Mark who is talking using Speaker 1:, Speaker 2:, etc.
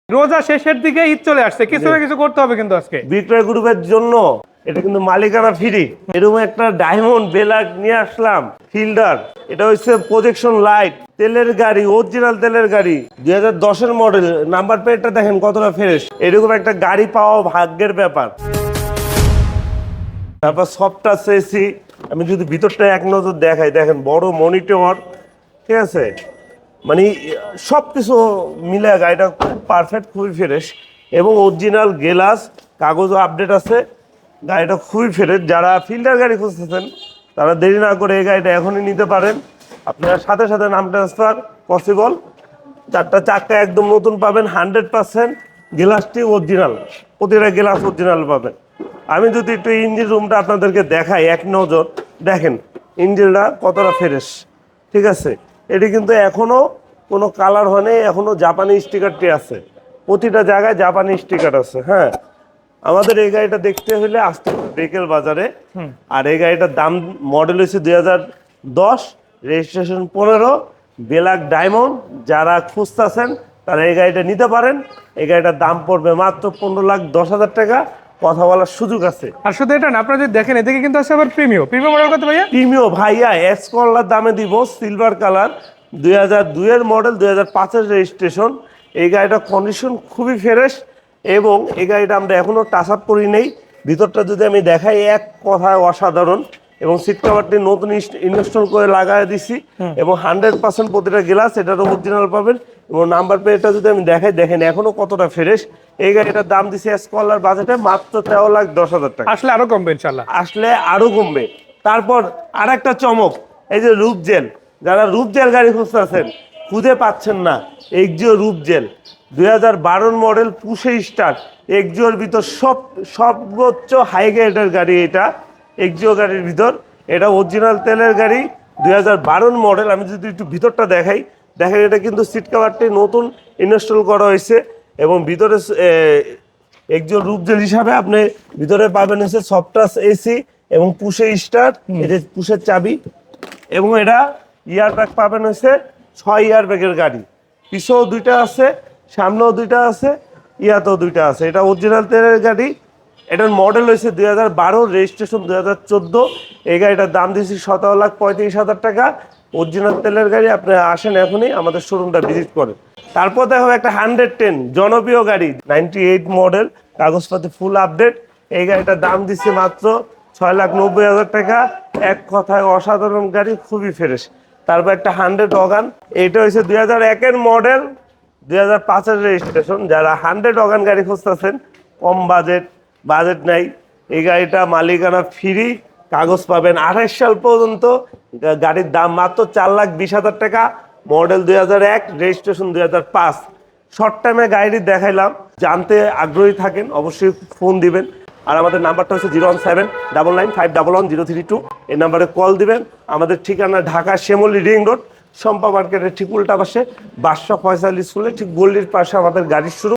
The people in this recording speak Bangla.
Speaker 1: রোজা শেষের দিকে ঈদ চলে আসছে, কিছু না কিছু করতে হবে কিন্তু আজকে।
Speaker 2: বিক্রয় গ্রুপের জন্য এটা কিন্তু মালিকানা ফ্রি। এরকম একটা ডায়মন্ড বেলাক নিয়ে আসলাম ফিল্ডার। এটা হচ্ছে প্রজেকশন লাইট, তেলের গাড়ি, অরিজিনাল তেলের গাড়ি, 2010-এর মডেল। নাম্বার প্লেটটা দেখেন কতটা ফ্রেশ। এরকম একটা গাড়ি পাওয়া ভাগ্যের ব্যাপার। তারপর সফট টাচ এসি। আমি যদি ভিতরটা এক নজর দেখাই, দেখেন বড় মনিটর, ঠিক আছে, মানে সব কিছু মিলে গাড়িটা খুব পারফেক্ট, খুবই ফ্রেশ এবং অরিজিনাল গ্লাস, কাগজও আপডেট আছে। গাড়িটা খুবই ফ্রেশ। যারা ফিল্টার গাড়ি খুঁজতেছেন তারা দেরি না করে এই গাড়িটা এখনই নিতে পারেন। আপনারা সাথে সাথে নাম ট্রান্সফার পসিবল। চারটা চাক্কা একদম নতুন পাবেন, 100% গ্লাসটি অরিজিনাল, প্রতিটা গ্লাস অরিজিনাল পাবেন। আমি যদি একটু ইঞ্জিন রুমটা আপনাদেরকে দেখাই এক নজর, দেখেন ইঞ্জিনটা কতটা ফ্রেশ, ঠিক আছে। এটি কিন্তু এখনো কোনো কালার হয়নি, এখনো জাপানি স্টিকারটি আছে, প্রতিটা জায়গায় জাপানি স্টিকার আছে। হ্যাঁ, আমাদের এই গাড়িটা দেখতে হলে আসতে হবে বেকেল বাজারে। আর এই গাড়িটার দাম, মডেল হচ্ছে 2010, রেজিস্ট্রেশন 15, বেলাক ডায়মন্ড। যারা খুঁজতেছেন তারা এই গাড়িটা নিতে পারেন। এই গাড়িটার দাম পড়বে মাত্র 15,10,000 টাকা। কথা বলার সুযোগ আছে।
Speaker 1: আর শুধু এটা না, আপনারা যদি দেখেন এদিকে কিন্তু আছে আবার প্রিমিয়াম মডেল কত ভাইয়া?
Speaker 2: প্রিমিও ভাইয়া এস করলার দামে দিব, সিলভার কালার, 2002-এর মডেল, 2005-এর রেজিস্ট্রেশন। এই গাড়িটার কন্ডিশন খুবই ফ্রেশ এবং এই গাড়িটা আমরা এখনো টাচ আপ করি নেই। ভিতরটা যদি আমি দেখাই, এক কথায় অসাধারণ। এবং সিট কভারটি নতুন ইনস্টল করে লাগাই দিছি এবং 100% প্রতিটা গ্লাস এটার অরিজিনাল পাবেন। এবং নাম্বার প্লেটটা যদি আমি দেখাই, দেখেন এখনো কতটা ফ্রেশ। এই গাড়িটার দাম দিছি এস করলার বাজেটে মাত্র 13,10,000 টাকা।
Speaker 1: আসলে আরো কমবে ইনশাআল্লাহ।
Speaker 2: আসলে আরো কমবে। তারপর আর একটা চমক, এই যে রূপ জেল। যারা রূপ জেল গাড়ি খুঁজতেছেন, খুঁজে পাচ্ছেন না, এক্সিও রূপ জেল, 2012-এর মডেল, পুশে স্টার্ট, এক্সিওর ভিতর সর্বোচ্চ হাই গ্রেডের গাড়ি এটা। এক্সিও গাড়ির ভিতর এটা অরিজিনাল তেলের গাড়ি, 2012-এর মডেল। আমি যদি একটু ভিতরটা দেখাই, দেখেন এটা কিন্তু সিট কভারটি নতুন ইনস্টল করা হয়েছে এবং ভিতরে একজন রূপজেল হিসাবে আপনি ভিতরে পাবেন হচ্ছে সফট টাচ এসি এবং পুশে স্টার্ট, এই যে পুশের চাবি। এবং এটা ইয়ার ব্যাগ পাবেন হচ্ছে 6 ইয়ার ব্যাগের গাড়ি। পিছেও দুইটা আছে, সামনেও দুইটা আছে, ইয়াতেও দুইটা আছে। এটা অরিজিনাল তেলের গাড়ি। এটার মডেল হয়েছে 2012, রেজিস্ট্রেশন 2014। এই গাড়িটার দাম দিয়েছি 17,35,000 টাকা। অরিজিনাল তেলের গাড়ি। আপনি আসেন এখনই আমাদের শোরুমটা ভিজিট করেন। তারপর দেখো একটা 110 জনপ্রিয় গাড়ি, 98 মডেল, কাগজপাতি ফুল আপডেট। এই গাড়িটার দাম দিচ্ছে মাত্র 6,90,000 টাকা। এক কথায় অসাধারণ গাড়ি, খুবই ফ্রেশ। তারপর একটা 100 ওয়াগান, এটা হচ্ছে 2001-এর মডেল, 2005-এর রেজিস্ট্রেশন। যারা 100 ওয়াগান গাড়ি খুঁজতেছেন, কম বাজেট নাই, এই গাড়িটা মালিকানা ফ্রি, কাগজ পাবেন 28 সাল পর্যন্ত। গাড়ির দাম মাত্র 4,20,000 টাকা। Model 2001, registration 2005। শর্ট টাইমে গাড়ি দেখাইলাম। জানতে আগ্রহী থাকেন অবশ্যই ফোন দিবেন। আর আমাদের নাম্বারটা হচ্ছে 01799511032। এই নাম্বারে কল দিবেন। আমাদের ঠিকানা ঢাকা শ্যামলী রিং রোড, শম্পা মার্কেটের ঠিক উল্টা পাশে, বাদশা ফয়সাল স্কুলের ঠিক গল্লির পাশে আমাদের গাড়ির শুরু।